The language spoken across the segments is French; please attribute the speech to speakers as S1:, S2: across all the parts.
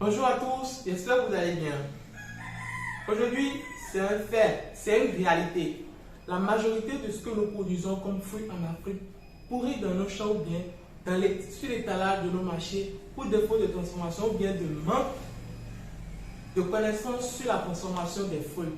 S1: Bonjour à tous, j'espère que vous allez bien. Aujourd'hui, c'est un fait, c'est une réalité. La majorité de ce que nous produisons comme fruits en Afrique pourrit dans nos champs ou bien sur l'étalage de nos marchés pour défaut de transformation ou bien de manque de connaissances sur la transformation des fruits.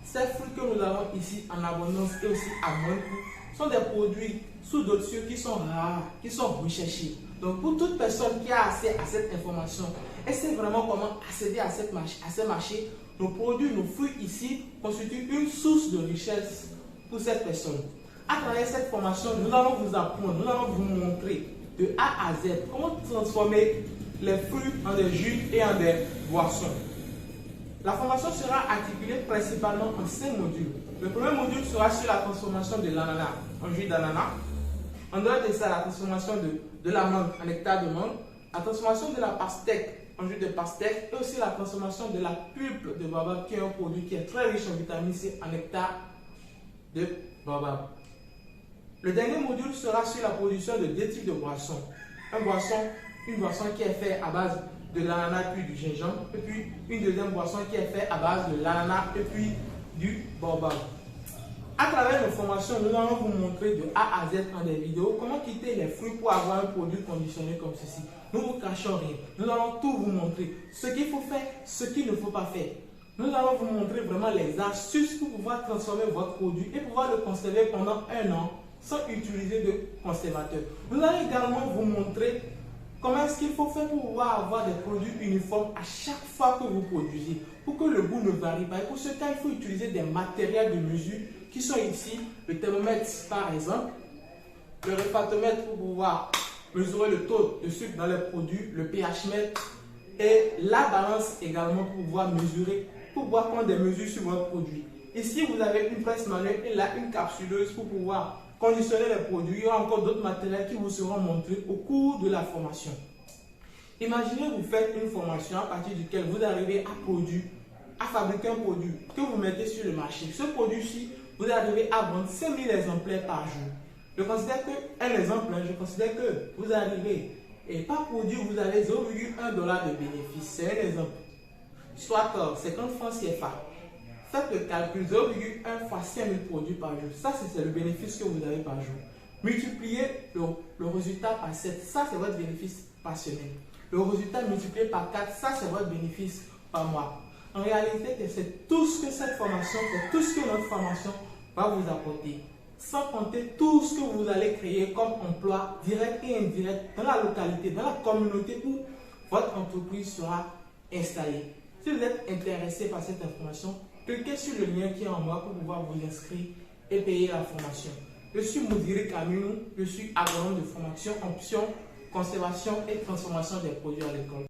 S1: Ces fruits que nous avons ici en abondance et aussi à moindre coût sont des produits sous d'autres cieux qui sont rares, qui sont recherchés. Donc pour toute personne qui a accès à cette information et sait vraiment comment accéder à ces marchés, nos produits, nos fruits ici constituent une source de richesse pour cette personne. À travers cette formation, nous allons vous apprendre, nous allons vous montrer de A à Z comment transformer les fruits en des jus et en des boissons. La formation sera articulée principalement en 5 modules. Le premier module sera sur la transformation de l'ananas en jus d'ananas. En dehors de ça, la transformation de la mangue en nectar de mangue, la transformation de la pastèque en jus de pastèque et aussi la transformation de la pulpe de baobab qui est un produit qui est très riche en vitamine C en nectar de baobab. Le dernier module sera sur la production de 2 types de boissons. Une boisson qui est faite à base de l'ananas puis du gingembre, et puis une deuxième boisson qui est faite à base de l'ananas et puis du baobab. À travers nos formations, nous allons vous montrer de A à Z en des vidéos comment quitter les fruits pour avoir un produit conditionné comme ceci. Nous ne vous cachons rien. Nous allons tout vous montrer. Ce qu'il faut faire, ce qu'il ne faut pas faire. Nous allons vous montrer vraiment les astuces pour pouvoir transformer votre produit et pouvoir le conserver pendant 1 an sans utiliser de conservateur. Nous allons également vous montrer comment est-ce qu'il faut faire pour pouvoir avoir des produits uniformes à chaque fois que vous produisez, pour que le goût ne varie pas. Et pour ce cas, il faut utiliser des matériels de mesure qui sont ici, le thermomètre par exemple, le réfractomètre pour pouvoir mesurer le taux de sucre dans les produits, le pH mètre et la balance également pour pouvoir mesurer, pour pouvoir prendre des mesures sur votre produit. Ici, vous avez une presse manuelle et là, une capsuleuse pour pouvoir conditionner les produits. Il y aura encore d'autres matériels qui vous seront montrés au cours de la formation. Imaginez vous faites une formation à partir duquel vous arrivez à fabriquer un produit que vous mettez sur le marché. Ce produit-ci, vous arrivez à vendre 5000 exemplaires par jour. Je considère que vous arrivez et par produit, vous avez 0,1 $ de bénéfice. C'est un exemple. Soit 50 francs CFA. Faites le calcul, 0,1 fois 5000 produits par jour. Ça, c'est le bénéfice que vous avez par jour. Multipliez le résultat par 7. Ça, c'est votre bénéfice par semaine. Le résultat multiplié par 4, ça, c'est votre bénéfice par mois. En réalité, c'est tout ce que cette formation, c'est tout ce que notre formation va vous apporter. Sans compter tout ce que vous allez créer comme emploi direct et indirect dans la localité, dans la communauté où votre entreprise sera installée. Si vous êtes intéressé par cette information, cliquez sur le lien qui est en bas pour pouvoir vous inscrire et payer la formation. Je suis Moudiri Kaminou, je suis agronome de formation, option, conservation et transformation des produits à l'école.